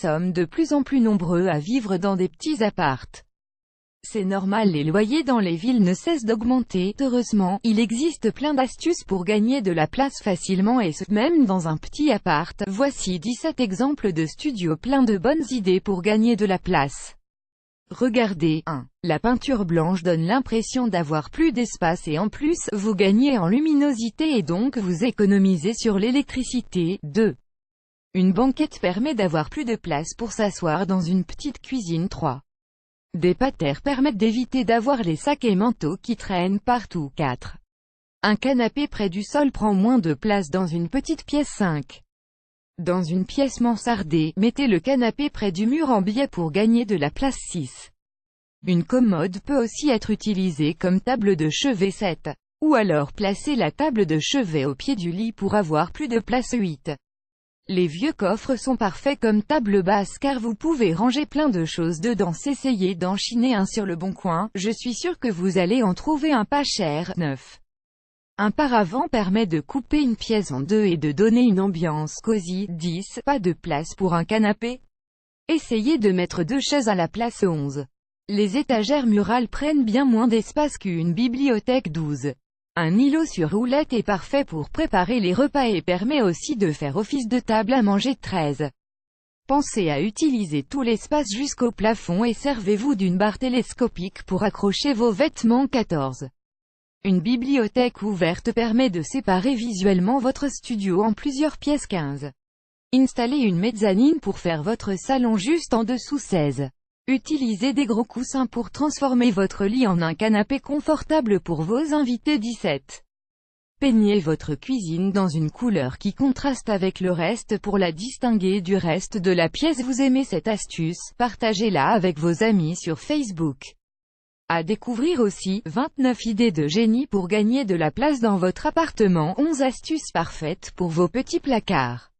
sommes de plus en plus nombreux à vivre dans des petits apparts. C'est normal, les loyers dans les villes ne cessent d'augmenter. Heureusement, il existe plein d'astuces pour gagner de la place facilement et ce, même dans un petit appart. Voici 17 exemples de studios pleins de bonnes idées pour gagner de la place. Regardez. 1. La peinture blanche donne l'impression d'avoir plus d'espace et en plus, vous gagnez en luminosité et donc vous économisez sur l'électricité. 2. Une banquette permet d'avoir plus de place pour s'asseoir dans une petite cuisine. 3. Des patères permettent d'éviter d'avoir les sacs et manteaux qui traînent partout. 4. Un canapé près du sol prend moins de place dans une petite pièce. 5. Dans une pièce mansardée, mettez le canapé près du mur en biais pour gagner de la place. 6. Une commode peut aussi être utilisée comme table de chevet. 7. Ou alors placez la table de chevet au pied du lit pour avoir plus de place. 8. Les vieux coffres sont parfaits comme table basse car vous pouvez ranger plein de choses dedans. Essayez d'en chiner un sur le bon coin, je suis sûr que vous allez en trouver un pas cher. 9. Un paravent permet de couper une pièce en deux et de donner une ambiance cosy. 10. Pas de place pour un canapé? Essayez de mettre 2 chaises à la place. 11. Les étagères murales prennent bien moins d'espace qu'une bibliothèque. 12. Un îlot sur roulette est parfait pour préparer les repas et permet aussi de faire office de table à manger. 13. Pensez à utiliser tout l'espace jusqu'au plafond et servez-vous d'une barre télescopique pour accrocher vos vêtements. 14. Une bibliothèque ouverte permet de séparer visuellement votre studio en plusieurs pièces. 15. Installez une mezzanine pour faire votre salon juste en dessous. 16. Utilisez des gros coussins pour transformer votre lit en un canapé confortable pour vos invités. 17. Peignez votre cuisine dans une couleur qui contraste avec le reste pour la distinguer du reste de la pièce. Vous aimez cette astuce? Partagez-la avec vos amis sur Facebook. À découvrir aussi, 29 idées de génie pour gagner de la place dans votre appartement. 11 astuces parfaites pour vos petits placards.